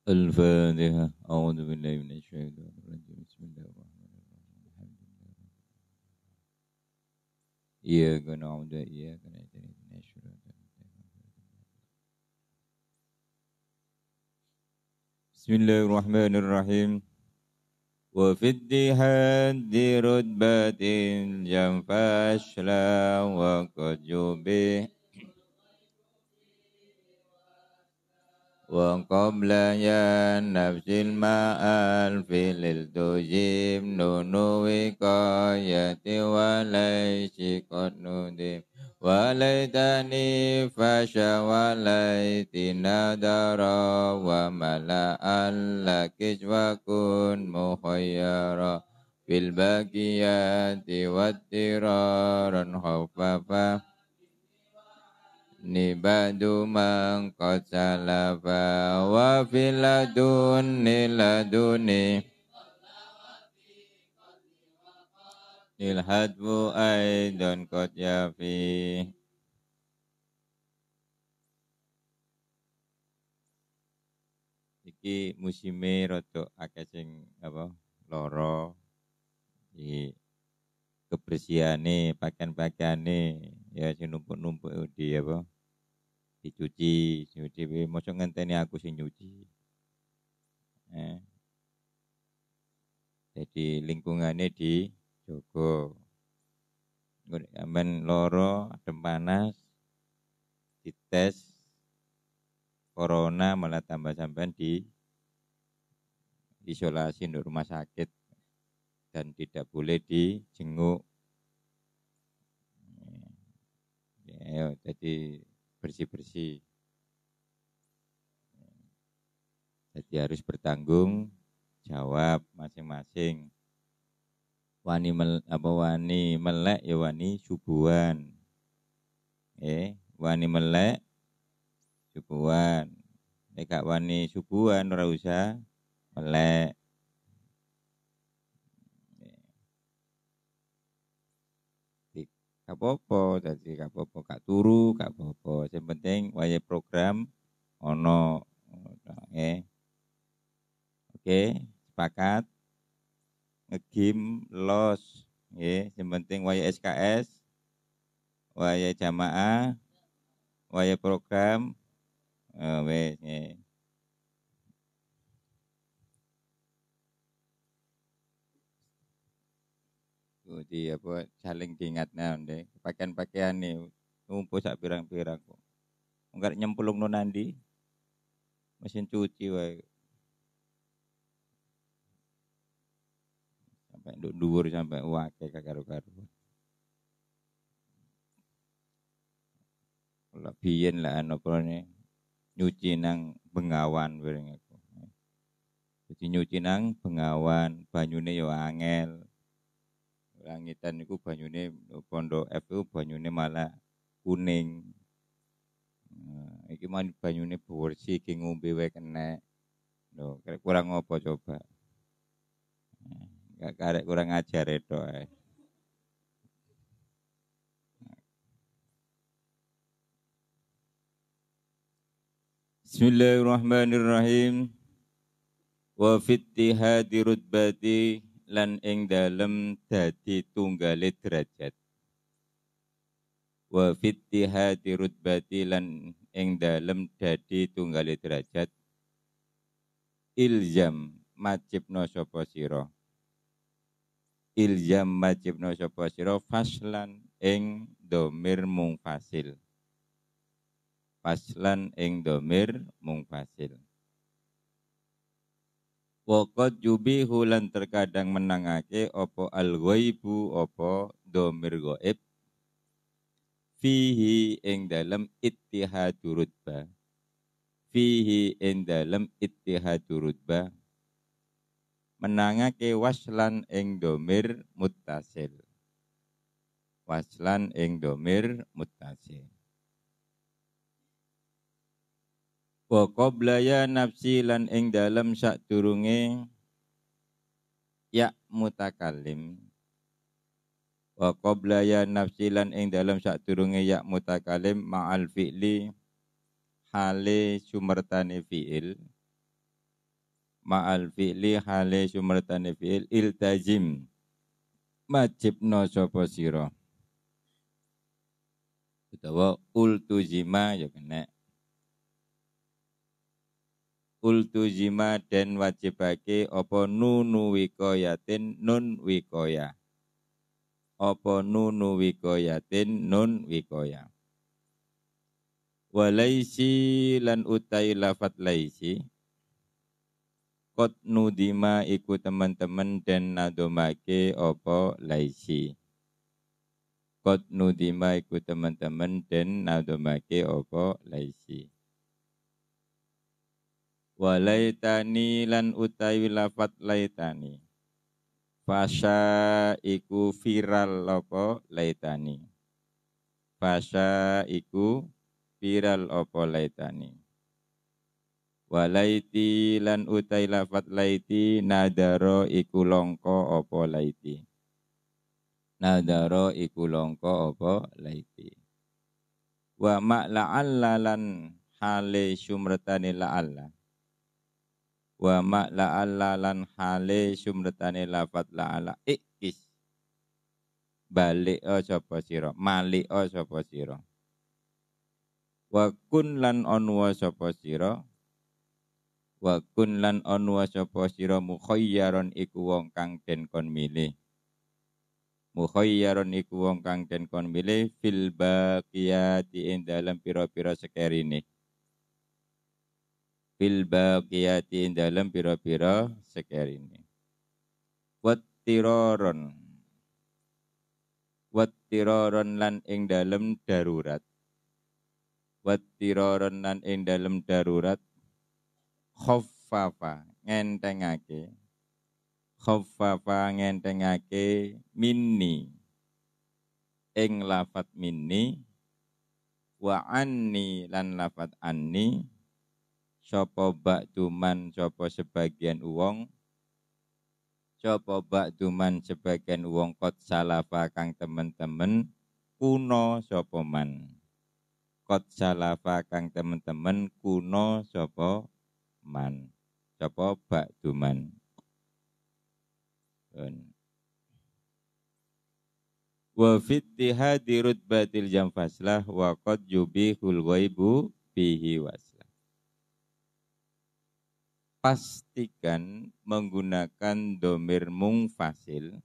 الفاتحة أعوذ بالله من الشيطان الرجيم بسم الله الرحمن الرحيم الحمد لله إياك نعبد وإياك نستعين اهدنا الصراط المستقيم بسم الله الرحمن الرحيم وفي اتحاد رتبة الجم فاشلا وقد جبه وقبل يا نفس الماء في التجيب نون وقاية وليس قد ندم وليتني فشا وليتنا درا وملأ لك وكن مخيرا في الباقيات والترارا خففا nibadu mangkot salafa wa filaduni laduni ilhadbu aidon kot yafi. Iki musime rada akeh sing apa lara iki kebersihane pakaian-pakaiane ya sing numpuk-numpuk di apa dicuci dhewe mosok ngenteni aku sing nyuci. Jadi lingkungannya dijogo. Aman loro, adem panas, dites corona malah tambah sampean di isolasi di rumah sakit dan tidak boleh dijenguk. Ya, jadi bersih-bersih. Jadi harus bertanggung jawab masing-masing. Wani melek ya wani subuhan. Wani melek subuhan. Nek gak wani subuhan ora usah melek. Gak apa-apa, dadi gak apa-apa, gak turu, gak apa-apa. Yang penting wayahe program ono. Oke, sepakat. Ngegim los, yang penting wayahe SKS, wayahe jamaah, wayahe program, wis di apa saling diingatna ndek pakaian-pakaian nih numpuk sak pirang-pirang kok. Enggak nyemplungno nandi mesin cuci wae. Sampai nduk dhuwur sampai wake karo-karo. Lah biyen lah anopone nyuci nang Bengawan bareng aku. Jadi nyuci nang Bengawan, banyune yo angel. Langitan niku banyune pondok F itu banyune malah kuning. Iki man banyune bersih iki ngombe wae kena. Lho, kurang apa coba? Gak karek kurang ajar itu. Bismillahirrahmanirrahim. Wa fittihadi rutbati lan ing dalem dadi tunggale derajat. Wa fittihadi rutbati lan ing dalem dadi tunggale derajat. Iljam majibna sapa sira. Iljam majibna sapa sira faslan ing dhamir mungfasil. Faslan ing dhamir mungfasil. Waqad yubihu lan terkadang menangake apa al-ghaibu apa dhamir ghaib fihi ing dalem ittihadu rutbah. Fihi ing dalem ittihadu rutbah menangake waslan ing dhamir muttasil. Waslan ing dhamir muttasil. Wa qabla ya nafsi lan ing dalem sadurunge ya mutakallim. Wa qabla ya nafsi lan ing dalem sadurunge ya mutakallim ma'al fi'li hale sumertane fi'il ma'al fi'li hale sumratane fi'il iltazim majibno sapa sira utawa ultuzima ya kena ultuzima den wajibake apa nunu wikoyatin nun wikoya apa nunu wikoyatin nun wikoya walaisi lan utai lafat laisi kot nudima iku teman-teman dan nadomake opo laisi. Kot nudima iku teman-teman dan nadomake opo laisi. Walaitani lan utawi lafat laitani. Fasya iku viral opo laitani. Fasya iku viral opo laitani. Walaiti lan utai lafat laiti nadaro iku longko opo laiti. Nadaro iku longko opo laiti. Wa ma la'alla lan hale sumretane la'alla. Wa ma la'alla lan hale sumretane lafat la'alla. Ikis. Balik o sapa sira, malik o sapa sira. Wa kun lan onwa sapa sira. Wa kun lan onwa sapa sira mukhayyaron iku wong kang den kon milih. Mukhayyaron iku wong kang den kon milih fil baqiyati ing dalem pira-pira sekerine. Fil baqiyati ing dalem pira-pira sekerine. Wattiraron. Wattiraron lan ing dalem darurat. Wattiraron lan ing dalem darurat. Khaffafa ngentengake khaffafa ngentengake minni ing lafat minni wa anni lan lafat anni sapa ba'duman sapa sebagian wong sapa ba'duman sebagian wong kot salafa kang temen-temen kuno sapa man kot salafa kang temen-temen kuno sapa man sapa ba'duman wa fittihadi rutbatil jamfaslah wa qad yubihul ghaibu fihi waslah. Pastikan menggunakan domir mungfasil.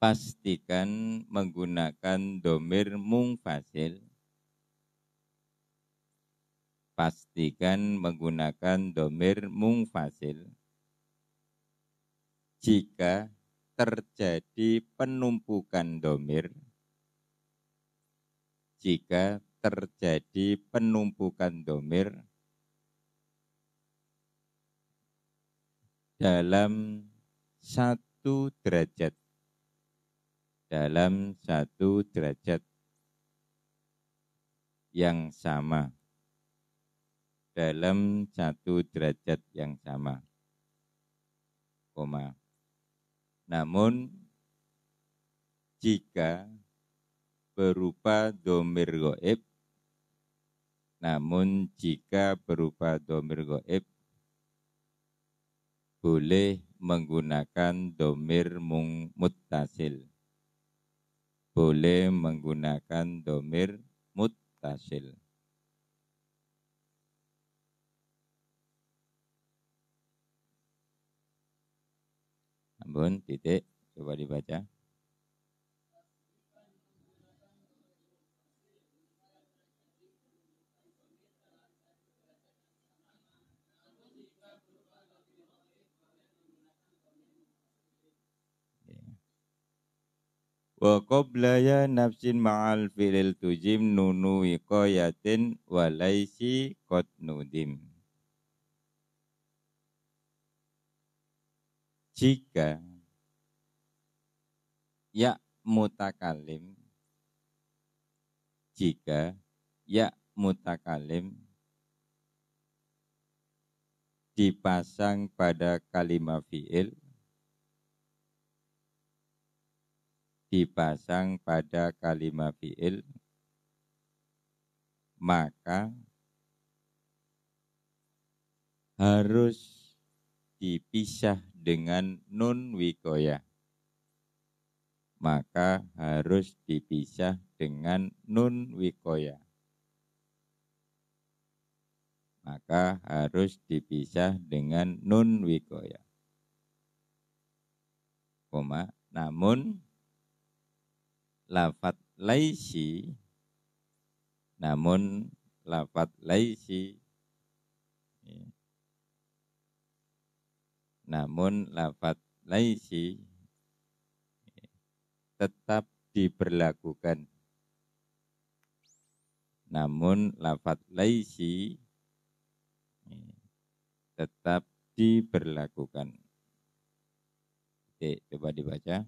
Pastikan menggunakan domir mungfasil. Pastikan menggunakan domir mungfasil jika terjadi penumpukan domir. Jika terjadi penumpukan domir dalam satu derajat. Dalam satu derajat yang sama. Dalam satu derajat yang sama. Koma. Namun jika berupa domir ghaib, namun jika berupa domir ghaib, boleh menggunakan domir muttasil. Boleh menggunakan domir muttasil. Ampun, titik, coba dibaca. Wa qoblaya nafsin ma'al fi'lil tujim nunu wiqayatin walaisi qad nudim. Jika ya mutakalim, jika ya mutakalim dipasang pada kalimat fi'il, dipasang pada kalimat fi'il, maka harus dipisah dengan nun wikoyah. Maka harus dipisah dengan nun wikoyah. Maka harus dipisah dengan nun wikoyah. Koma, namun lafat laisi, namun lafat laisi, namun lafat laisi tetap diberlakukan. Namun lafat laisi tetap diberlakukan. Oke, coba dibaca.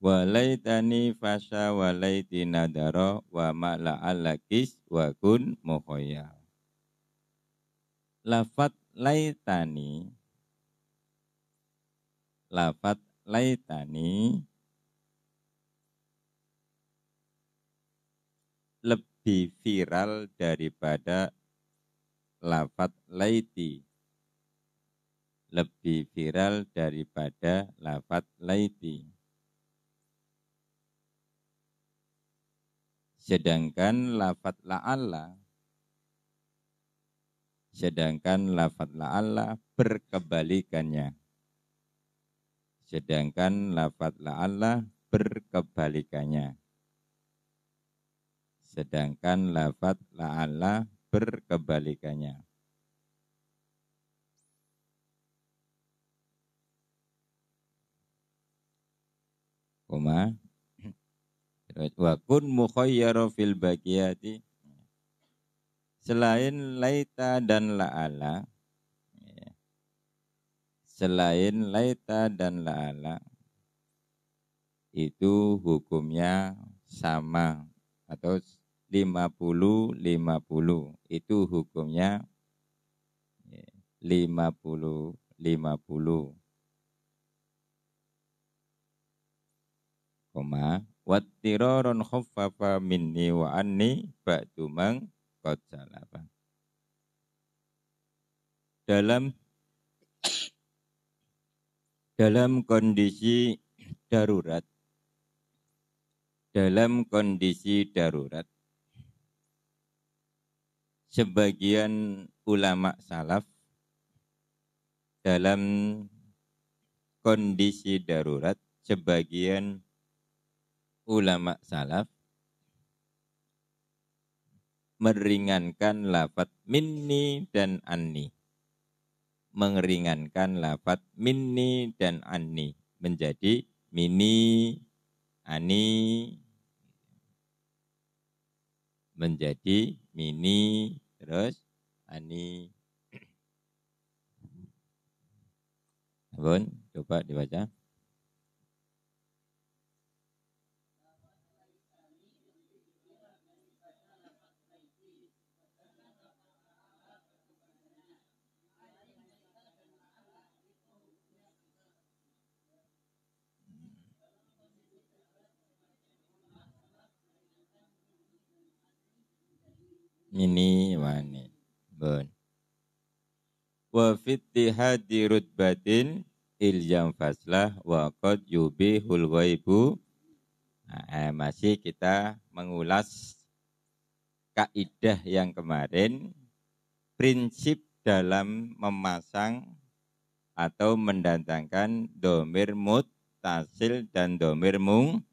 Walaitani fasya walaiti nadara wa ma'la'alakis wa kun muhoya. Lafat laitani, lafat laitani lebih viral daripada lafat laiti. Lebih viral daripada lafat laiti. Sedangkan lafat la'alla berkebalikannya. Sedangkan lafat la'alla berkebalikannya. Sedangkan lafat la'alla berkebalikannya. Koma. Wa kun mukhayyara fil baqiyati. Selain laita dan la'ala, selain laita dan la'ala, itu hukumnya sama atau 50-50. Itu hukumnya 50-50. Koma wattiraron khaffafa minni wa anni ba'du man qad salaba. Dalam kondisi darurat, sebagian ulama salaf dalam kondisi darurat, sebagian ulama salaf meringankan lafaz minni dan anni. Meringankan lafaz minni dan anni menjadi mini, ani, menjadi mini, terus ani. Bun, coba dibaca. Ini wani. Bun. Wa fittihadi rutbatin iljam faslah wa qad yubihul ghaibu. Nah, masih kita mengulas kaidah yang kemarin, prinsip dalam memasang atau mendatangkan domir muttasil dan domir mung.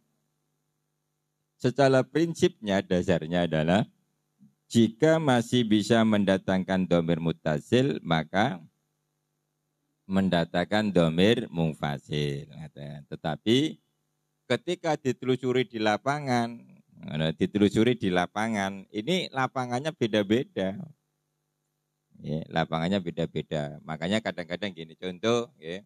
Secara prinsipnya dasarnya adalah jika masih bisa mendatangkan domir muttasil, maka mendatangkan domir mungfasil. Tetapi ketika ditelusuri di lapangan, ini lapangannya beda-beda. Ya, lapangannya beda-beda. Makanya kadang-kadang gini, contoh, ya,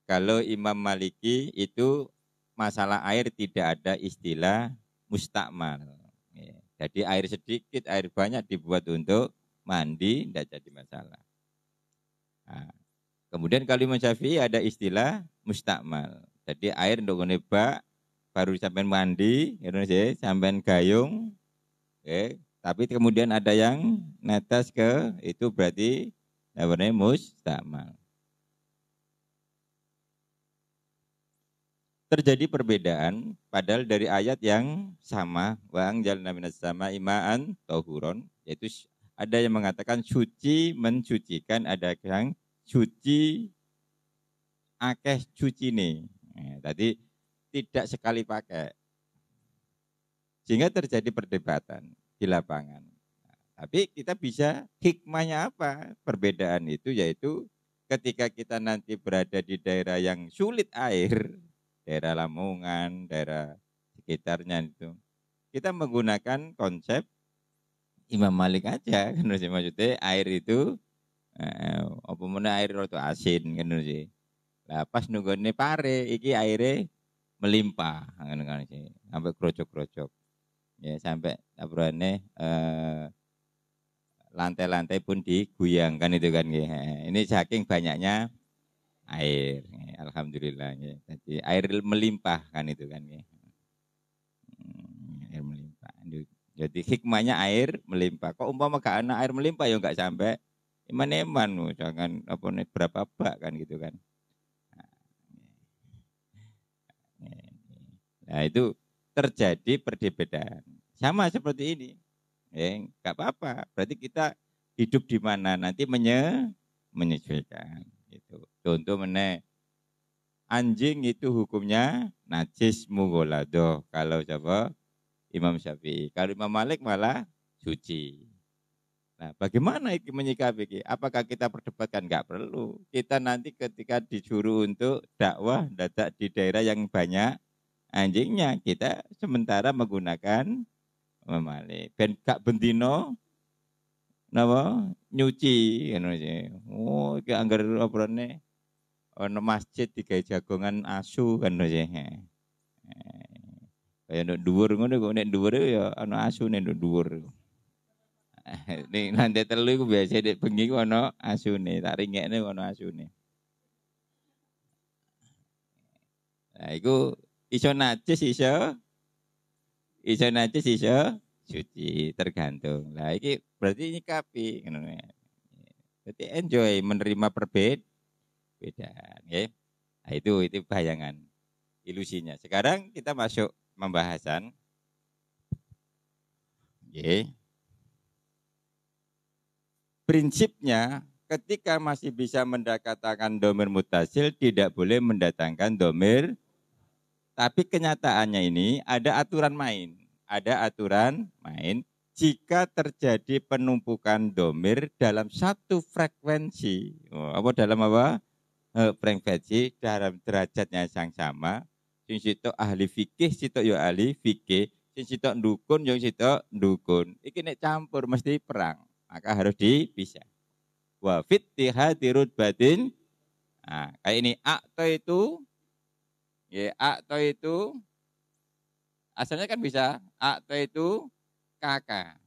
kalau Imam Maliki itu masalah air tidak ada istilah mustakmal. Ya, jadi air sedikit, air banyak dibuat untuk mandi, tidak jadi masalah. Nah, kemudian kalau Imam Syafi'i ada istilah mustakmal. Jadi air untuk ngene bak baru sampean mandi, ngono sih, sampean gayung, tapi kemudian ada yang netes ke itu berarti namanya mustamal. Terjadi perbedaan padahal dari ayat yang sama, wa anjalna minas sama'i ma'an tahuron, yaitu ada yang mengatakan suci mencucikan, ada yang suci akeh cuci nih. Tadi tidak sekali pakai. Sehingga terjadi perdebatan di lapangan. Tapi kita bisa hikmahnya apa? Perbedaan itu yaitu ketika kita nanti berada di daerah yang sulit air, daerah Lamongan, daerah sekitarnya itu, kita menggunakan konsep Imam Malik aja, kan maksudnya air itu apa mana air itu asin kan sih. Lah pas nunggone pare iki aire melimpah kan sih, sampai krocok-krocok. Ya sampai abrane lantai-lantai pun diguyangkan itu kan. Ini saking banyaknya air. Alhamdulillah. Jadi air melimpah kan itu kan. Air melimpah. Jadi hikmahnya air melimpah. Kok umpama gak ana air melimpah ya enggak sampai iman-iman. Jangan apa berapa bak kan gitu kan. Nah itu terjadi perbedaan. Sama seperti ini. Enggak apa-apa. Berarti kita hidup di mana nanti menyesuaikan. Gitu. Contoh anjing itu hukumnya najis mughaladzah. Kalau siapa? Imam Syafi'i. Kalau Imam Malik malah suci. Nah, bagaimana menyikapi? Apakah kita perdebatkan? Enggak perlu. Kita nanti ketika disuruh untuk dakwah dadak di daerah yang banyak anjingnya, kita sementara menggunakan Imam Malik. Ben gak bendino napa nyuci ngono sih. Oh, iki anggar oprone ana masjid digawe jagongan asu kan sih. Kaya nduk dhuwur ngono kok nek dhuwur ya ana asune nduk dhuwur. Ning lantai telu iku biasa nek bengi ku ana asune, tak ringekne ana asune. Nah, iku iso najis iso najis iso suci tergantung. Lah iki berarti nyikapi ngono. Berarti enjoy menerima perbedaan, ya. Nah, itu bayangan ilusinya. Sekarang kita masuk pembahasan. Ya. Prinsipnya ketika masih bisa mendakatakan domir mutasil tidak boleh mendatangkan domir. Tapi kenyataannya ini ada aturan main. Ada aturan main jika terjadi penumpukan domir dalam satu frekuensi. Apa dalam apa? Frekuensi dalam derajatnya yang sama. Sing sitok ahli fikih, sitok yo ahli fikih. Sing sitok dukun, yo sitok dukun. Iki nek campur mesti perang. Maka harus dipisah. Wa fittihadirut batin. Nah, kayak ini akto itu ya, akto itu asalnya kan bisa akto itu kakak.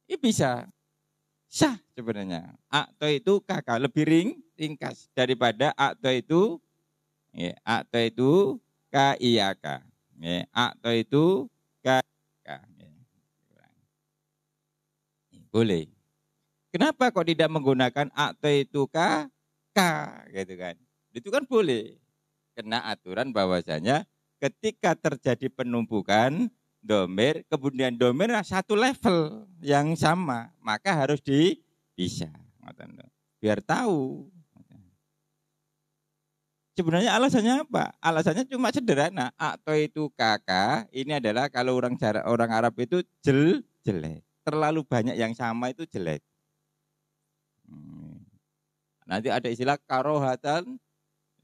Ini bisa sah sebenarnya. Akto itu kakak lebih ringkas daripada akto itu ya, akto itu kaiyaka. Ya, akto itu kakak. Ya. Boleh. Kenapa kok tidak menggunakan akto itu kakak gitu kan? Itu kan boleh. Kena aturan bahwasanya ketika terjadi penumpukan domir, kemudian domir satu level yang sama, maka harus dipisah. Biar tahu. Sebenarnya alasannya apa? Alasannya cuma sederhana. Akto itu kakak, ini adalah kalau orang Arab itu jelek. Terlalu banyak yang sama itu jelek. Nanti ada istilah karohatan,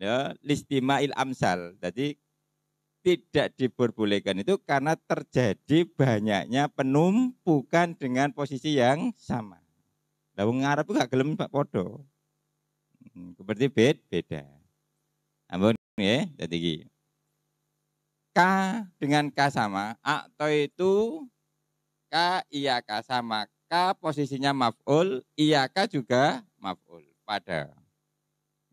ya, listima'il amsal. Jadi tidak diperbolehkan itu karena terjadi banyaknya penumpukan dengan posisi yang sama. Lah wong Arab gak gelem Pak podo. Seperti beda. Ampun ya, jadi gini. K dengan K sama, atau itu K iya K sama. K posisinya maf'ul, iya K juga maf'ul pada.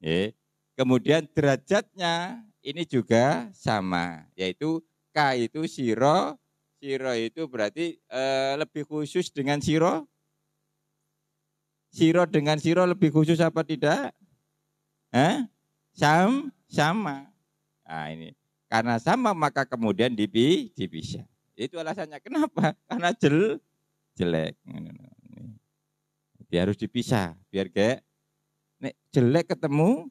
Ya. Kemudian derajatnya ini juga sama, yaitu ka itu siro, siro itu berarti lebih khusus dengan siro. Siro dengan siro lebih khusus apa tidak? Sama. Nah ini karena sama maka kemudian dipisah. Itu alasannya kenapa? Karena jelek. Jadi harus dipisah biar kayak nek jelek ketemu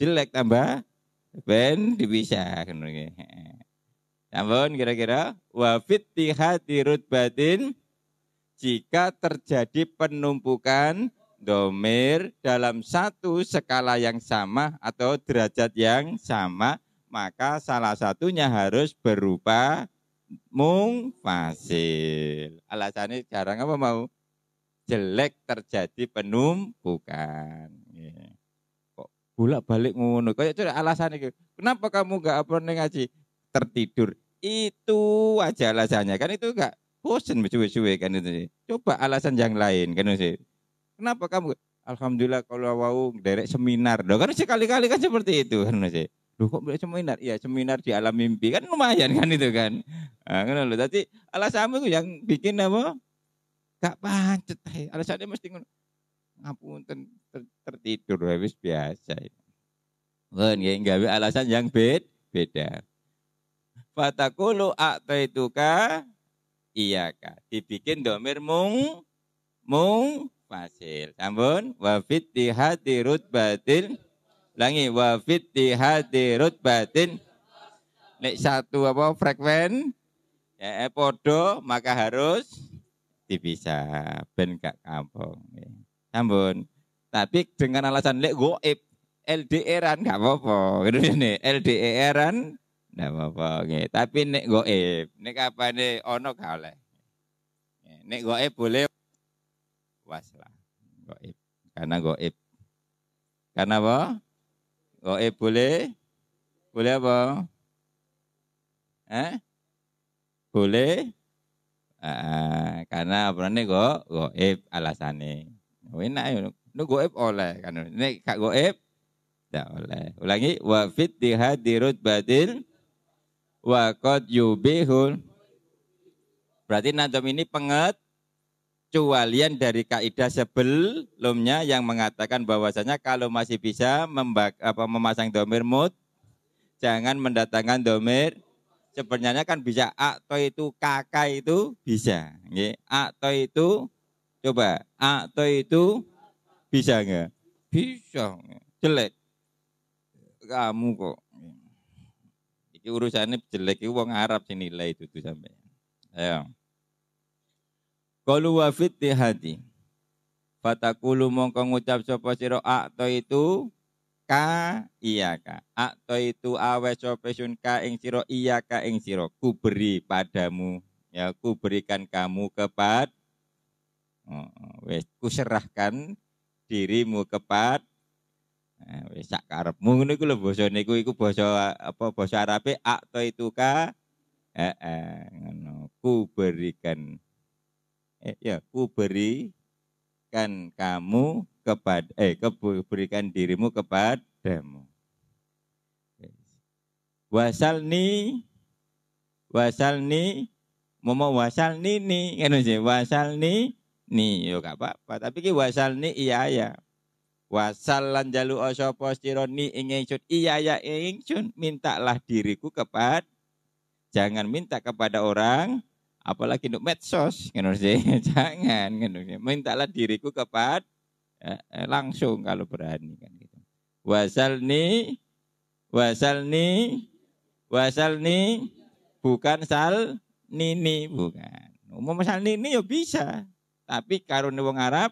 jelek tambah ben dipisah. Sampun kira-kira wa fittihati rutbatin jika terjadi penumpukan domir dalam satu skala yang sama atau derajat yang sama, maka salah satunya harus berupa mungfasil. Alasannya jarang apa mau? Jelek terjadi penumpukan. Kok bolak-balik ngono? Kayak itu alasannya. Kenapa kamu enggak apa ngaji? Tertidur. Itu aja alasannya. Kan itu enggak bosan suwe-suwe kan itu. Coba alasan yang lain kan itu. Kenapa kamu? Alhamdulillah kalau mau derek seminar. Loh, kan sekali-kali kan seperti itu kan Mas. Loh kok seminar? Iya, seminar di alam mimpi kan lumayan kan itu kan. Nah, kan lho. Dadi alasanmu yang bikin apa? Gak pancet. Alasannya mesti ngapunten tertidur wis biasa. Kan gawe alasan yang beda. Fatakulu a'taituka iyaka. Dibikin domir mung fasil. Sampun wa fittihati rutbatin langi wa fittihati rutbatin nek satu apa frekuen ya podo maka harus dipisah ben gak kampung. Sampun. Tapi dengan alasan lek goib LDR-an gak apa-apa. Ngene LDR-an ndak apa-apa nggih. Tapi nek goib nek kapane ono gak oleh. Nek goib boleh waslah goib karena goib karena apa goib boleh apa boleh karena apa nih goib alasannya enak ya goib oleh kan nek gak goib tidak oleh. Ulangi wa fittihati rutbatil wa qad yubihul berarti nazam ini pengecualian dari kaidah sebelumnya yang mengatakan bahwasanya kalau masih bisa memasang domir mut, jangan mendatangkan domir. Sebenarnya kan bisa atau itu kakak itu bisa, atau itu coba atau itu bisa nggak? Bisa, jelek. Kamu kok. Iki urusannya jelek itu wong Arab sih nilai itu tuh sampai. Ayo. Qalu wa fittihati fatakulu mongko ngucap sapa sira akto itu ka iyaka akto itu awe sapa sun ka ing sira iyaka ing sira ku beri padamu ya ku berikan kamu kepada wis ku serahkan dirimu kepada wis sak karepmu ngono iku lho basane iku basa apa basa Arabe akto itu ka ngono ku berikan ya ku berikan kamu kepada berikan dirimu kepadamu. Wasalni mau wasalni ni kan sih wasalni ni yo gak apa-apa tapi ki wasalni iya ya. Wasal lan jalu sapa sira ni ing ingsun iya ya ingsun mintalah diriku kepada jangan minta kepada orang apalagi untuk medsos kan sih jangan kan mintalah diriku kepada langsung kalau berani kan gitu. Wasalni bukan sal nini bukan. Umum sal nini ya bisa tapi karone wong Arab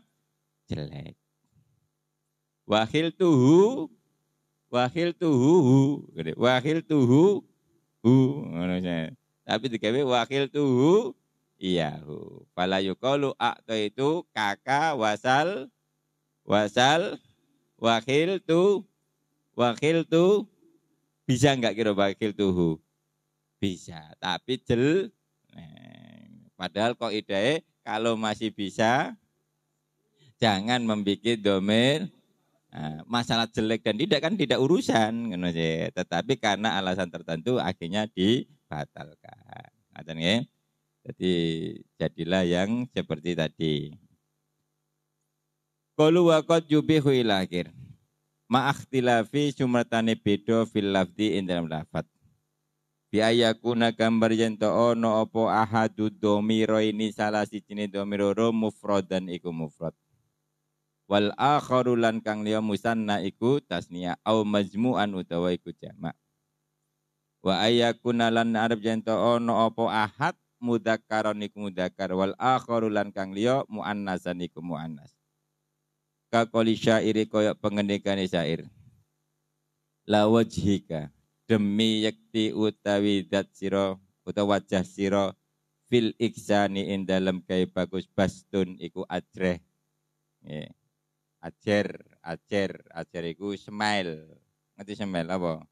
jelek. Wakil tuhu tapi digawe wakil tuhu iyahu fala yuqalu akto itu kakak wasal wakil tu bisa enggak kira wakil tuhu bisa tapi padahal kok ide kalau masih bisa jangan membuat domir Nah, masalah jelek dan tidak kan tidak urusan, ngono sih. Tetapi karena alasan tertentu akhirnya dibatalkan. Ngaten nggih. Jadi jadilah yang seperti tadi. Qalu wa qad yubihu ila akhir. Ma'akhtilafi sumratane beda fil lafzi ing dalam lafaz. Bi ayakuna gambar yen to ono apa ahadu dhamira ini salah sijine dhamir loro mufradan iku mufrad. Wal akharu lan kang liya musanna iku tasniya au majmu'an utawa iku jamak. Wa ayakuna lan arep yen to ono apa ahad mudzakkaron iku mudzakkar wal akharu lan kang liya muannasan iku muannas. Ka qoli syairi kaya pengendikane syair. La wajhika demi yakti utawi zat sira utawa wajah sira fil iksani ing dalem gawe bagus bastun iku ajreh. Nggih. Ajer iku smile. Ngerti smile apa?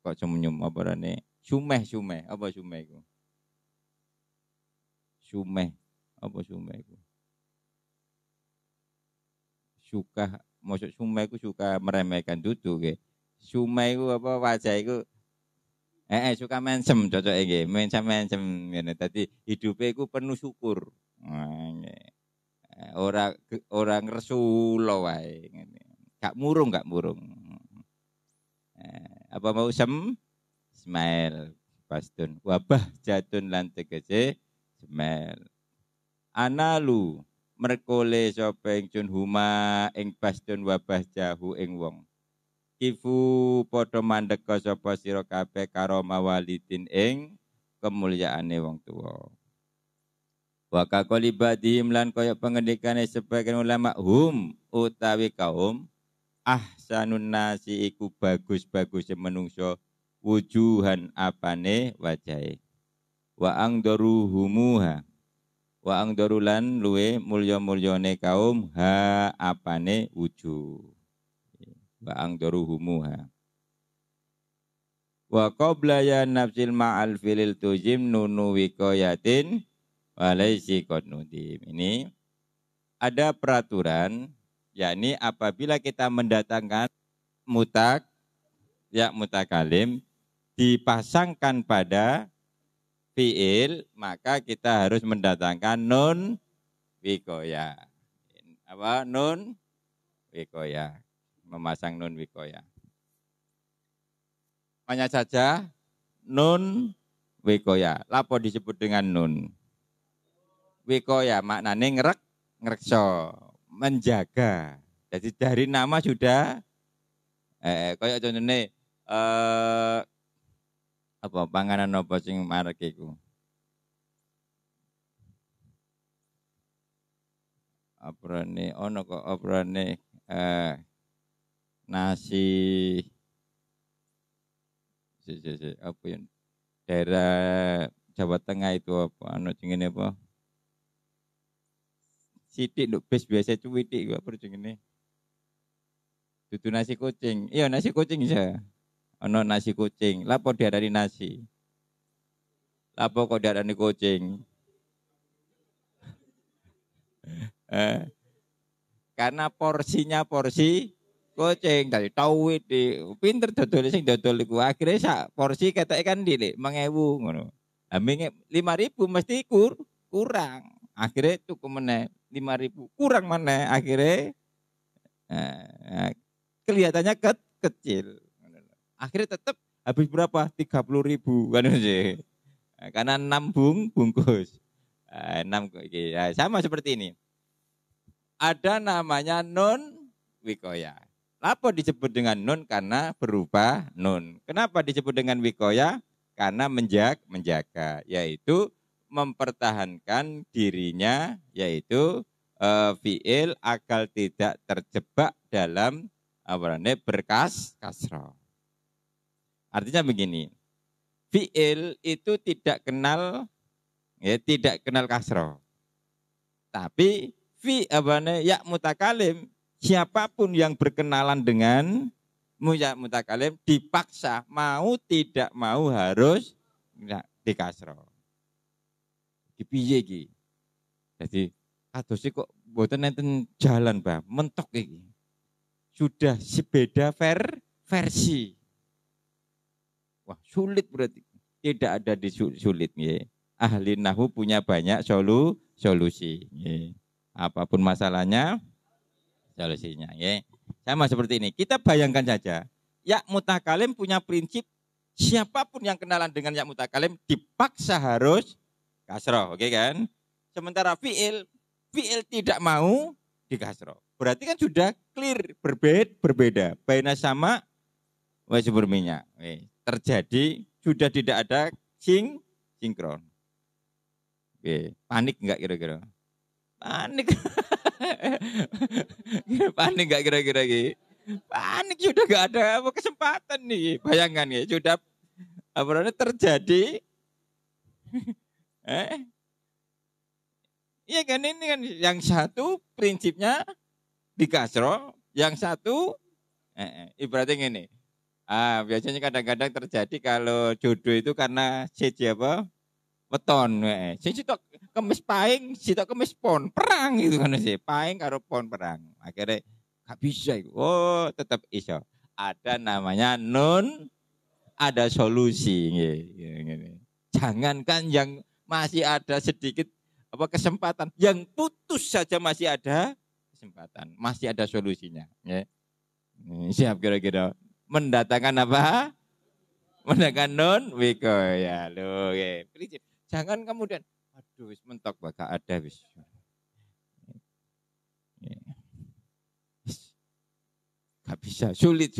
Kok senyum apa rene? Sumeh apa sumeh iku? Sumeh apa sumeh iku? Suka maksud sumeh iku suka meremehkan dudu nggih. Sumeh iku apa wajah iku suka mensem cocoke nggih. Mensem ngene. Dadi hidupe iku penuh syukur. Ora ngresula wae ngene. Gak murung. Apa mau smile pastun wabah jatun lan tegese smile. Analu merkole sapa ingsun huma ing pastun wabah jahu ing wong. Kifu padha mandheka sapa sira kabeh karo mawalidin ing kemulyaane wong tuwa. Wa kaqali badhim lan kaya pengendikane sebagian ulama utawi kaum ahsanun nasi iku bagus-bagus menungso wujuhan apane wajahe. Wa angdarulan luwe mulya-mulyane kaum apane wujuh. Wa angdaruhumuha. Wa qabla ya nafsil ma'al filil tujim nunu wikoyatin walaisi qadnudim. Ini ada peraturan, yakni apabila kita mendatangkan mutakalim dipasangkan pada fiil, maka kita harus mendatangkan nun wikoya. Apa nun wikoya? Memasang nun wikoya. Hanya saja nun wikoya. Lapo disebut dengan nun wikoya maknane ngrekso, menjaga. Jadi dari nama sudah kayak contohnya apa panganan apa sing marek iku. Aprane ono kok aprane nasi apa ya daerah Jawa Tengah itu apa ono jenenge apa? Sidik nduk bis biasa cuwitik kok perjengene. Dudu nasi kucing. Iya nasi kucing ya. Ono nasi kucing. Lapo diarani nasi? Lapo kok diarani kucing? Karena porsinya porsi kucing. Tadi tahu itu pinter dodol sing dodol iku. Akhirnya sak porsi ketoke kan ndik 5.000 ngono. Ambine 5.000 mesti kurang. Akhirnya cukup meneh 5.000 kurang meneh akhirnya kelihatannya kecil. Akhirnya tetap habis berapa? 30.000 kan sih. Karena 6 bungkus. 6 sama seperti ini. Ada namanya nun wikoya. Apa disebut dengan nun? Karena berubah nun. Kenapa disebut dengan wikoya? Karena menjaga, yaitu mempertahankan dirinya, yaitu fiil agar tidak terjebak dalam berkas kasroh. Artinya begini, fiil itu tidak kenal kasroh, tapi ya mutakalim, siapapun yang berkenalan dengan ya mutakalim dipaksa mau tidak mau harus dikasroh. Piye iki? Jadi kados kok mboten enten jalan, Mbah, mentok iki. sudah beda versi. Wah, sulit berarti. Tidak ada di sulit. Ya. Ahli nahwu punya banyak solusi. Ya. Apapun masalahnya, solusinya. Ya. Sama seperti ini. Kita bayangkan saja. Ya mutakalim punya prinsip siapapun yang kenalan dengan ya mutakalim dipaksa harus kasroh. Oke kan? Sementara fi'il tidak mau di kasroh. Berarti kan sudah clear berbeda. Baina sama wa subur minyak. Terjadi sudah tidak ada sinkron. Oke, panik enggak kira-kira? Panik. Panik enggak kira-kira gitu? Panik sudah enggak ada apa kesempatan nih. Bayangkan ya, sudah apa namanya terjadi. Iya kan ini kan yang satu prinsipnya di kasro, yang satu ibaratnya ini. Biasanya kadang-kadang terjadi kalau jodoh itu karena siji apa? Weton. Sitok kemis paing, sitok kemis pon, perang gitu kan sih. Paing karo pon perang. Akhirnya gak bisa itu. Oh, tetap iso. Ada namanya nun, ada solusi. Jangankan yang masih ada sedikit apa kesempatan, yang putus saja masih ada kesempatan, masih ada solusinya. Siap kira-kira. Mendatangkan apa? Mendatangkan non wikoya. Loh, prinsip. Jangan kemudian, aduh, mentok bakal ada wis. Gak bisa, sulit.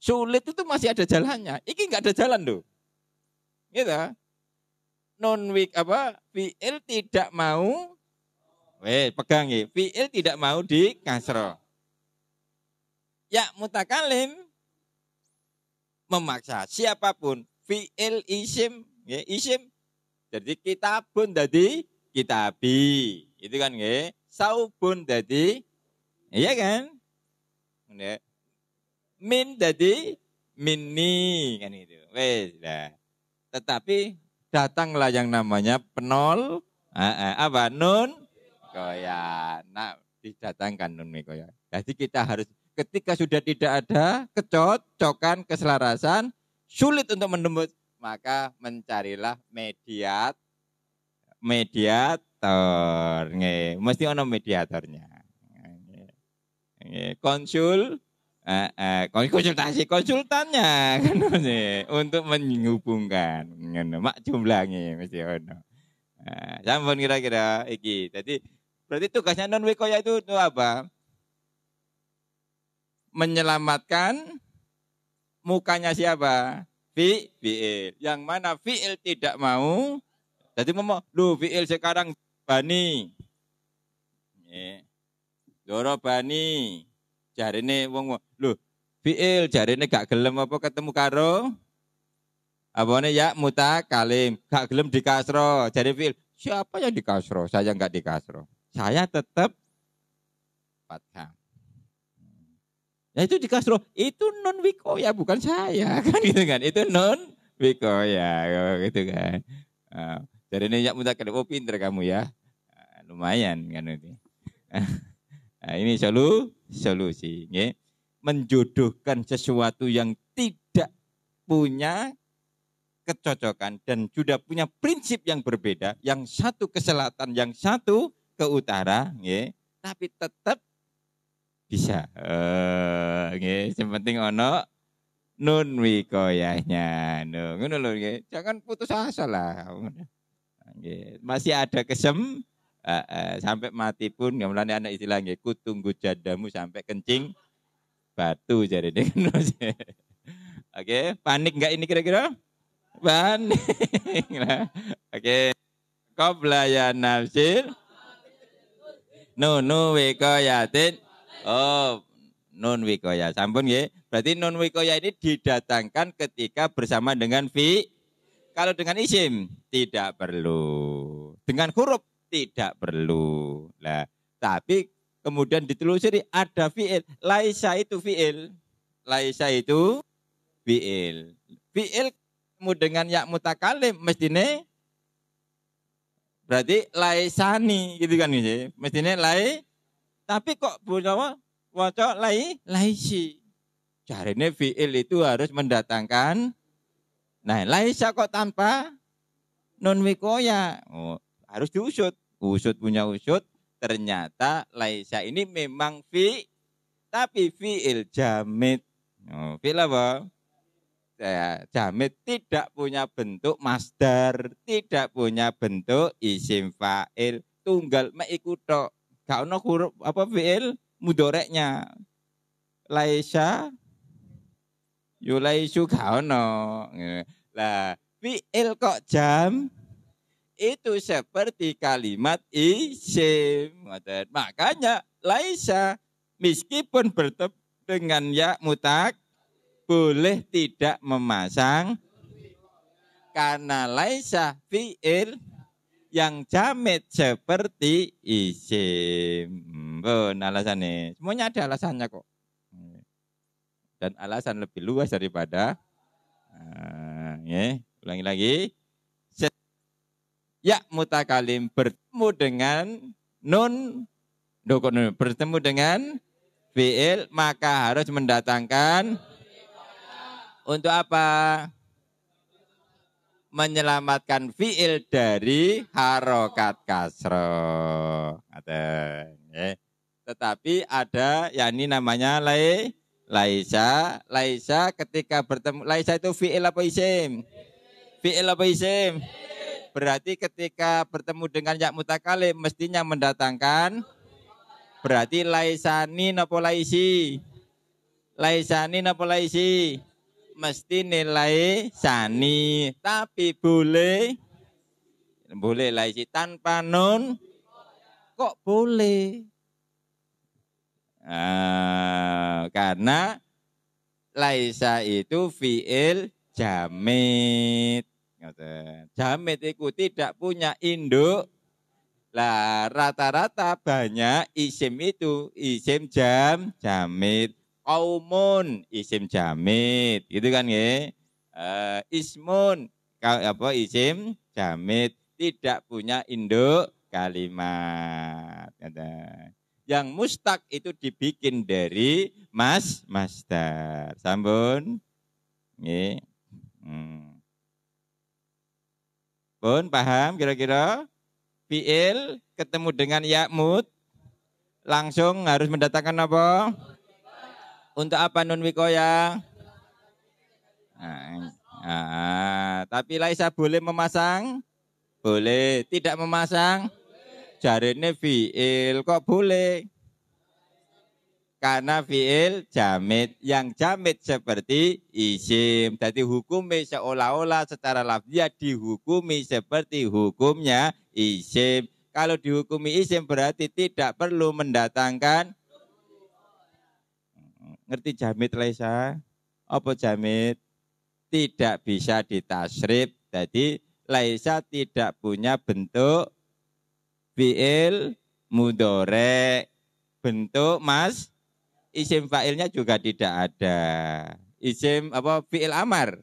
Sulit itu masih ada jalannya. Iki nggak ada jalan loh. Gitu. Non wik apa? Fi'il tidak mau. Pegang ya. Fi'il tidak mau di kasroh. Ya mutakalim memaksa siapapun fi'il isim ya isim jadi kitabun dadi kitabi itu kan ya saubun dadi iya kan min dadi minni kan itu wes lah tetapi datanglah yang namanya penol apa nun koya nah didatangkan nun koya jadi kita harus ketika sudah tidak ada kecocokan, keselarasan, sulit untuk menembus, maka mencarilah mediator. Mesti ono mediatornya. Konsultannya kan untuk menghubungkan. Mak jumlahnya mesti ono. Sampun kira-kira iki. Jadi berarti tugasnya non wikoya itu apa? Menyelamatkan mukanya siapa? Fi'il. Yang mana fi'il tidak mau. Jadi lu fi'il sekarang bani. Doro bani. Jarine wong lu fi'il jarine gak gelem apa ketemu karo apane ya mutakalim. Gak gelem dikasro. Jadi fi'il siapa yang dikasro? Saya enggak dikasro. Saya tetap fathah. Ya itu di kasroh, itu non wikoya bukan saya kan gitu kan, itu non wikoya gitu kan. Jadi ini ya mutakalim, oh pinter kamu ya, lumayan kan itu. Ini solusi, ya. Menjodohkan sesuatu yang tidak punya kecocokan dan sudah punya prinsip yang berbeda, yang satu ke selatan, yang satu ke utara, ya. Tapi tetap bisa. Yang penting ono nun wikoyahnya. Ngono lho nggih. Jangan putus asa lah. Masih ada sampai mati pun nggak melani anak istilah nggih ku tunggu jadamu sampai kencing batu jadi deh. Oke, panik enggak ini kira-kira? Panik. Oke. Qabla ya nafsil nunu wikoyatin. Oh, nun wikoya. Sampun nggih. Berarti nun wikoya ini didatangkan ketika bersama dengan fi. Kalau dengan isim tidak perlu. Dengan huruf tidak perlu. Lah, tapi kemudian ditelusuri ada fiil. Laisa itu fiil. Laisa itu fiil. Fiil ketemu dengan ya mutakalim mestine berarti laisani gitu kan ini. Mestine lai. Tapi kok waca laisi. Jarine fi'il itu harus mendatangkan. Nah, laisa kok tanpa nun wikoya. Oh, harus diusut. Usut punya usut. Ternyata laisa ini memang tapi fi'il jamid. Oh, fi'il apa? Ya, jamid tidak punya bentuk masdar, tidak punya bentuk isim fa'il, tunggal meiku tok. Gak ono huruf apa fi'il mudoreknya. Laisa yulaisu gak ono. Lah, fi'il kok itu seperti kalimat isim. Makanya laisa meskipun bertemu dengan ya mutak boleh tidak memasang karena laisa fi'il yang jamid seperti isim. Alasannya. Semuanya ada alasannya kok. Dan alasan lebih luas daripada ulangi lagi. Ya mutakalim bertemu dengan bertemu dengan fi'il maka harus mendatangkan untuk apa? Menyelamatkan fi'il dari harokat kasroh. Tetapi ada yakni namanya laisa. Laisa ketika bertemu laisa itu fi'il apa isim? Fi'il apa isim? Berarti ketika bertemu dengan ya mutakalim mestinya mendatangkan berarti laisani napa laisi? Laisani napa laisi? Mesti nilai sani, tapi boleh laisi tanpa nun. Kok boleh? Karena laisa itu fi'il jamid. Jamid itu tidak punya induk. Lah rata-rata banyak isim itu isim jamid. Qaumun isim jamid, gitu kan ya? Ismun apa isim jamid tidak punya induk kalimat. Yang mustaq itu dibikin dari masdar. Sampun? Nggih. Pun paham kira-kira? Fi'il ketemu dengan ya'mud langsung harus mendatangkan apa? Untuk apa nun wikoya? Tapi laisa boleh memasang? Boleh. Tidak memasang? Jarine fi'il kok boleh? Karena fi'il jamid. Yang jamid seperti isim. Jadi hukumi seolah-olah secara lafziah dihukumi seperti hukumnya isim. Kalau dihukumi isim berarti tidak perlu mendatangkan. Ngerti jamid laisa? Apa jamid? Tidak bisa ditasrif. Jadi laisa tidak punya bentuk fi'il mudhari. Bentuk isim fa'ilnya juga tidak ada. Isim apa fi'il amar.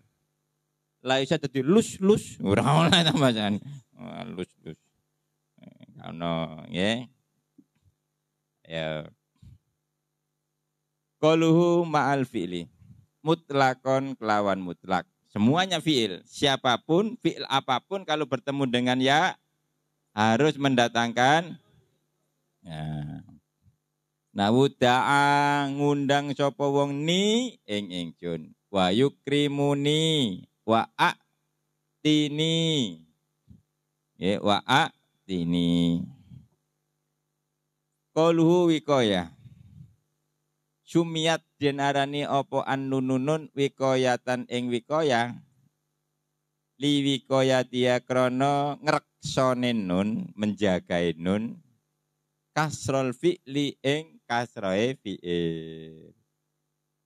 Laisa jadi lus. Ora ana tambahan. Lus. Ono nggih. Ya. Qaluhu ma'al fi'li. Mutlakon kelawan mutlak. Semuanya fi'il. Siapapun, fi'il apapun kalau bertemu dengan ya harus mendatangkan. Ya. Nah wuda'a ngundang sapa wong ni ing ingsun. Wa yukrimuni wa a'tini. Ya wa a'tini. Qaluhu wikoya. Sumiyat den arani apa annunun wikoyatan ing wikoya li wikoya dia krana ngreksone nun menjagai nun kasrol fi'li ing kasroe fi'il.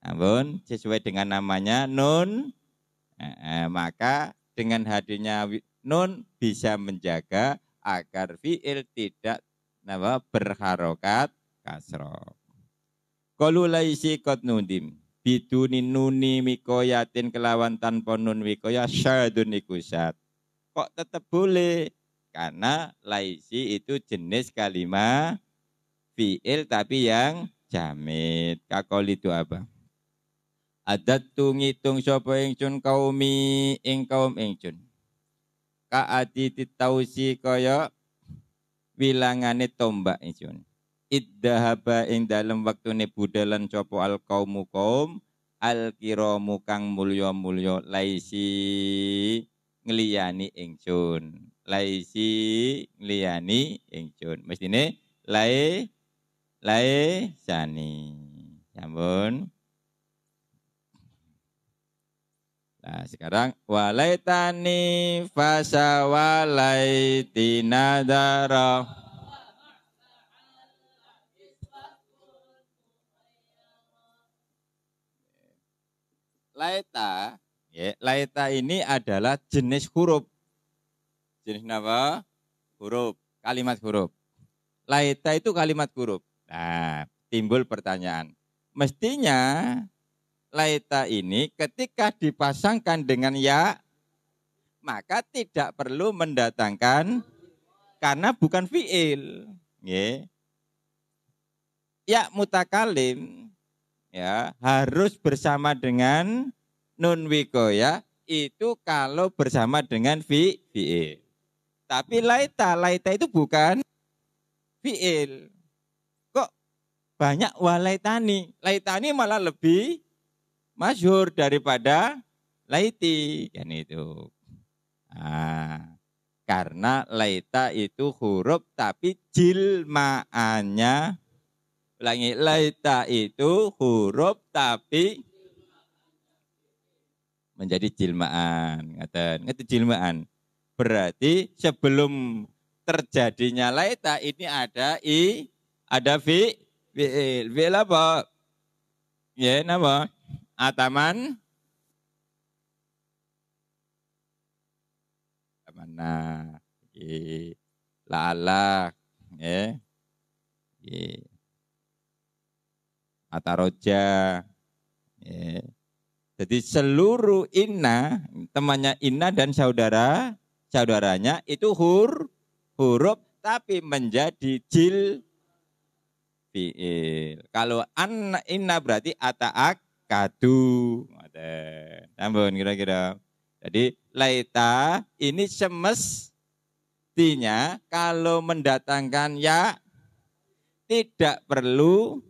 Ampun sesuai dengan namanya nun maka dengan hadirnya nun bisa menjaga agar fi'il tidak berharokat kasroh. Qalu laisi qad nudim biduni nuni mikoyatin kelawan tanpa nun wikoya syadun iku syad. Kok tetap boleh? Karena laisi itu jenis kalimat fi'il tapi yang jamit. Kakol itu apa? Adat tu ngitung sapa ingsun kaumi ing kaum ingsun. Kaati titausi kaya wilangane tombak ingsun. Iddahaba ing dalem waktune budalan sapa al kaumu kaum al kiramu kang mulya-mulya laisi ngliyani ingsun. Laisi ngliyani ingsun. Mestine lae sani. Sampun. Nah sekarang walaitani fasa walaitina dara. Laita, ya, laita ini adalah jenis huruf. Jenis apa? Huruf, kalimat huruf. Laita itu kalimat huruf. Nah, timbul pertanyaan. Mestinya laita ini ketika dipasangkan dengan ya, maka tidak perlu mendatangkan karena bukan fiil. Ya mutakalim ya harus bersama dengan nun wikoya itu kalau bersama dengan fiil. Tapi laita itu bukan fiil. Kok banyak walaitani? Laitani malah lebih masyhur daripada laiti kan itu. Karena laita itu huruf tapi jilmaannya, ulangi, laita itu huruf tapi menjadi jilmaan. Ngerti jilmaan. Berarti sebelum terjadinya laita ini ada fiil. Fiil apa? Ya, nama ataman mana la'ala ya ataroja ya. Jadi seluruh inna, temannya inna dan saudaranya itu huruf tapi menjadi jil fiil. Kalau inna berarti ata'ak kadu. Tambun kira-kira. Jadi laita ini semestinya kalau mendatangkan ya tidak perlu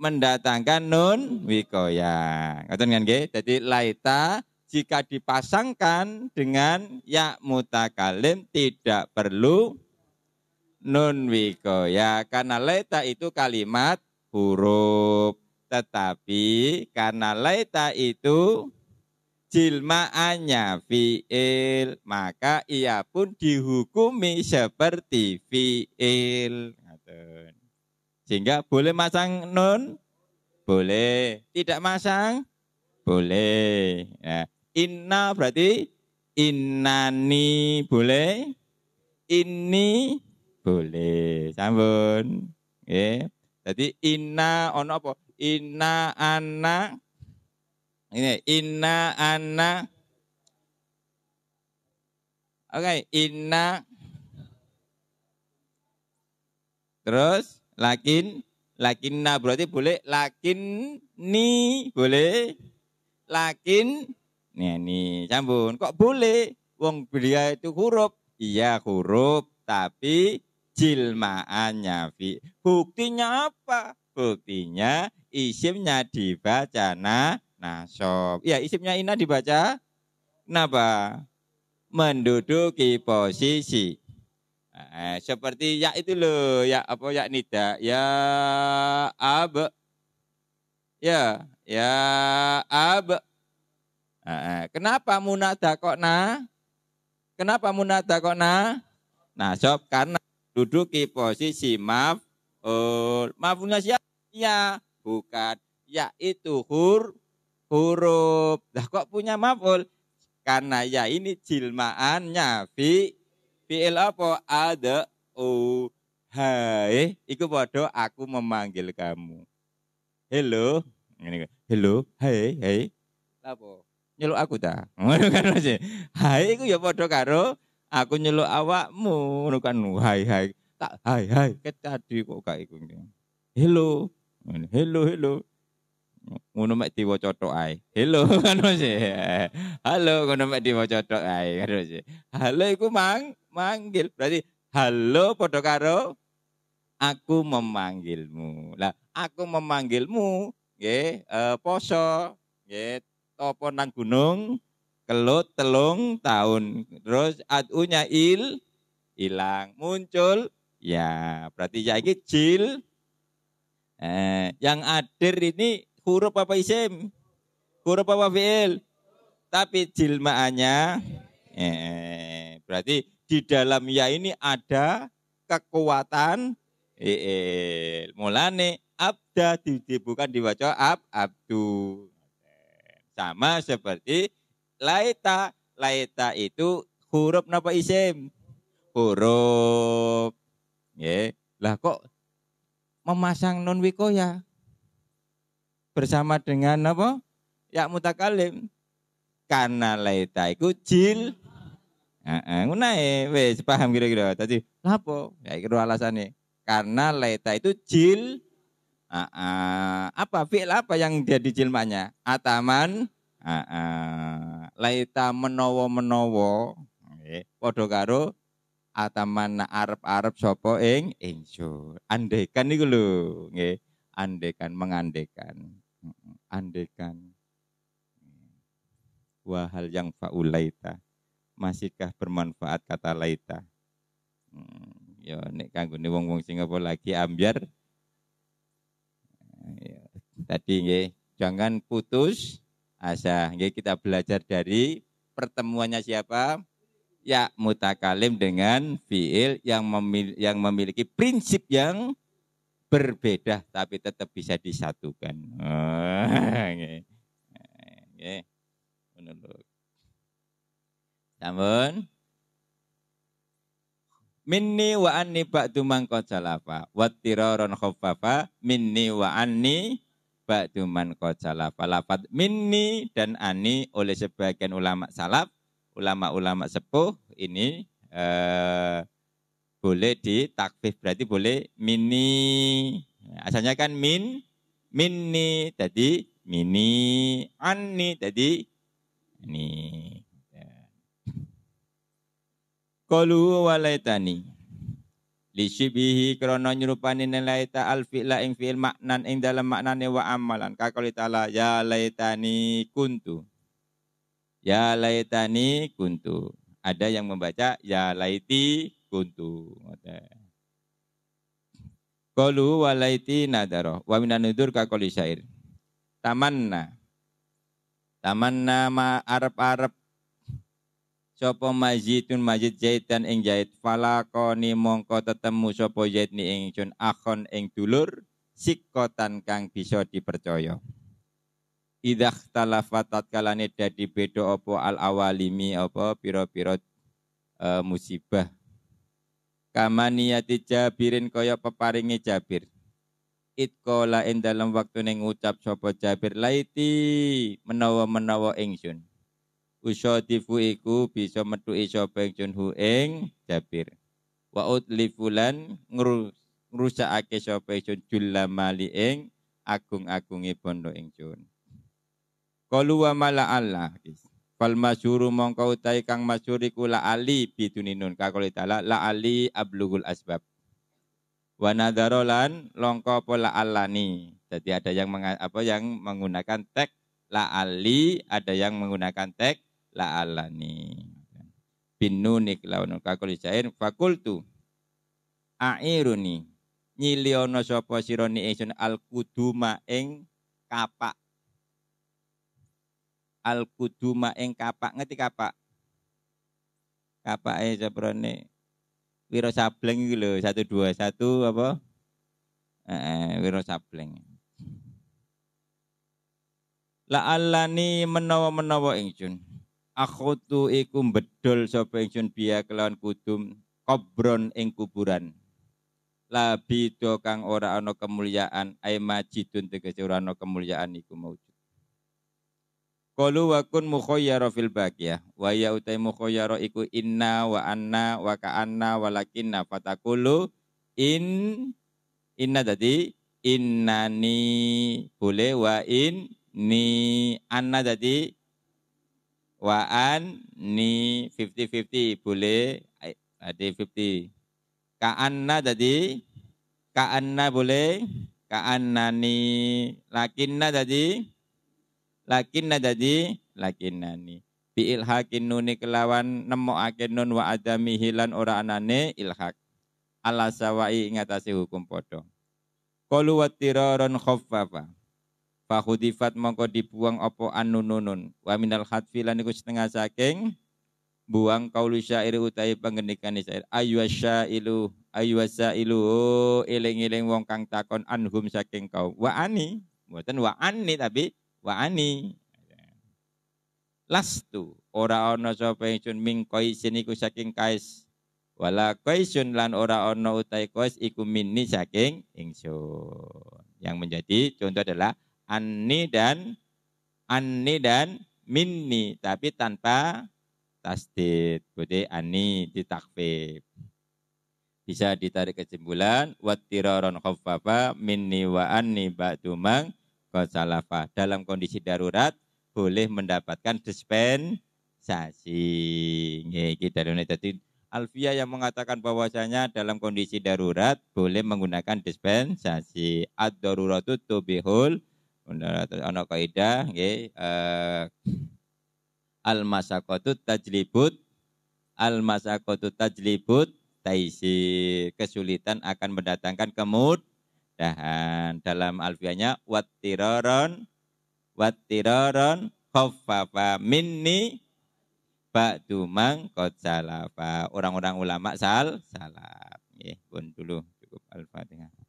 mendatangkan nun wikoya. Jadi laita jika dipasangkan dengan ya mutakalim tidak perlu nun wikoya karena laita itu kalimat huruf. Tetapi karena laita itu jilmaannya fiil, maka ia pun dihukumi seperti fiil. Sehingga boleh masang nun? Boleh. Tidak masang? Boleh. Nah, inna berarti innani boleh? Ini boleh. Sampun. Jadi inna ono apa? Inna anna. Ini inna anna. Oke, inna. Terus lakinna berarti boleh, lakin ni boleh, lakin ini sambung. Kok boleh? Wong belia itu huruf. Iya huruf, tapi jilmaannya fi. Buktinya apa? Buktinya isimnya dibaca nasob. Ya isimnya inna dibaca kenapa? Menduduki posisi. Seperti ya itu loh, ya apa ya nida, ya ab, ya ab. Kenapa munada kok na? Kenapa munada kok na? Nasob karena duduki posisi maf'ulnya siapa? Ya bukan, ya itu huruf. Lah kok punya maf'ul? Karena ya ini jilmaannya fi'il apa? Ada hai iku padha aku memanggil kamu. Hello. Hello, hai. Apa? Nyeluk aku ta? Ngono kan Mas. Hai iku ya padha karo aku nyeluk awakmu, ngono kan. Hai. Tak hai ket tadi kok gak iku. Hello. Hello hello. Ngono mek diwaca tok ae. Hello ngono sih. Halo ngono mek diwaca tok ae ngono sih. Halo iku manggil berarti halo padha karo aku memanggilmu. Lah aku memanggilmu nggih poso nggih topo nang gunung kelut 3 tahun. Terus adunya hilang muncul ya berarti ya iki jil yang adir ini huruf apa isim? Huruf apa fi'il? Tapi jilmaannya berarti di dalam ya ini ada kekuatan mulane abda bukan diwaca abdu. Sama seperti laita. Laita itu huruf napa isim? Huruf. Nggih. Lah kok memasang nun wikoya bersama dengan apa? Ya mutakalim. Karena laita iku jil. Ngono ae wis paham kira-kira. Dadi lapo? Ya iki alasane. Karena laita itu jil. Apa fi'il apa yang jadi jilmanya? Ataman. Laita menawa-menawa. Nggih, padha karo ataman arep-arep sapa ingsun. Andaikan niku lho, nggih. Andaikan mengandekan. Andaikan. Wahal yang faulaita. Masihkah bermanfaat kata laita? Ya nek kanggone wong-wong sing apa lagi ambyar. Tadi nggih, jangan putus asa. Nggih kita belajar dari pertemuannya siapa? Ya mutakalim dengan fiil yang memiliki prinsip yang berbeda tapi tetap bisa disatukan. Nggih. Nggih. Menurut. Sampun. Minni wa anni ba'du man qad salafa wa tiraron khaffafa minni wa anni ba'du man qad salafa. Lafaz minni dan ani oleh sebagian ulama salaf, ulama-ulama sepuh ini boleh ditakfif berarti boleh minni. Asalnya kan minni tadi mini anni tadi ini. Qalu walaitani li syibihi krana nyerupani laita al fi'la ing fi'il maknan ing dalam maknane wa amalan kakali taala ya laitani kuntu. Ya laitani kuntu. Ada yang membaca ya laiti kuntu. Qalu walaiti nadara wa minan nudur kakali syair. Tamanna ma arep-arep sapa majidun majid zaitan ing zaid falakoni mongko tetemu sapa zaid ni ingsun akhon ing dulur sikotan kang bisa dipercaya. Idah talafatat kalane dadi beda apa al awalimi apa pira-pira musibah. Kamaniyati Jabirin kaya peparinge Jabir. Itqala ing dalam waktu ning ngucap sapa Jabir laiti menawa-menawa ingsun. Usyadifu iku bisa metuki sapa ingsun hu ing Jabir. Wa utlifulan ngrusakake sapa ingsun julamali ing agung-agunge bondo ingsun. Qalu wa mala Allah. Fal masyhuru mongko utahe kang masyhur iku la ali biduninun kakole taala la ali ablugul asbab. Wa nadarolan longko apa la alani. Jadi ada yang menggunakan teks la ali, ada yang menggunakan teks la alani. Bin nunik lawan kakul syair fakultu airuni nyiliono sapa sironi ingsun al kuduma ing kapak. Al kuduma ing kapak, ngerti kapak? Kapake saprone Wiro Sableng iki lho 121 apa? Wiro Sableng. La alani menawa-menawa ingsun akhutu iku bedol sapa ingsun biya kelawan kudum kobron ing kuburan. Labido kang ora ana kemuliaan ai majidun tegese ora ana kemuliaan iku maujud. Qalu wa kun mukhayyara fil baqiyah wa ya utai mukhayyara iku inna wa anna wa ka'anna walakinna fatakulu inna tadi innani boleh wa inni anna jadi wa anni 50-50 boleh ada 50 ka'anna jadi ka'anna boleh ka'annani lakinna jadi lakinnani bi ilhaqin nuni kelawan nemokake nun wa adami hilan ora anane ilhaq ala sawai ing atase hukum padha qalu wattiraron khaffafa fa khudifat mongko dibuang apa annunun wa minal khatfi lan iku setengah saking buang kaulu syair utawi pangendikan syair ayyasailu eling-eling wong kang takon anhum saking kaum wa ani mboten wa anni tapi wa ani lastu ora ana sapa ingsun ming qaisin iku saking kais wala qaisun lan ora ana utahe qais iku minni saking ingsun yang menjadi contoh adalah anni dan minni tapi tanpa tasdid berarti ani ditakfif bisa ditarik kesimpulan wattiraron khaffafa minni wa anni ba'du mang qasalafa dalam kondisi darurat boleh mendapatkan dispensasi nggih kita dadi Alfia yang mengatakan bahwasanya dalam kondisi darurat boleh menggunakan dispensasi ad-daruratu tubihul ana kaidah nggih al-masaqatu tajlibut taisir kesulitan akan mendatangkan kemudahan dalam alfianya wattiraron khaffafa minni ba'du man qad salafa orang-orang ulama salaf nggih pun dulu cukup al-Fatihah.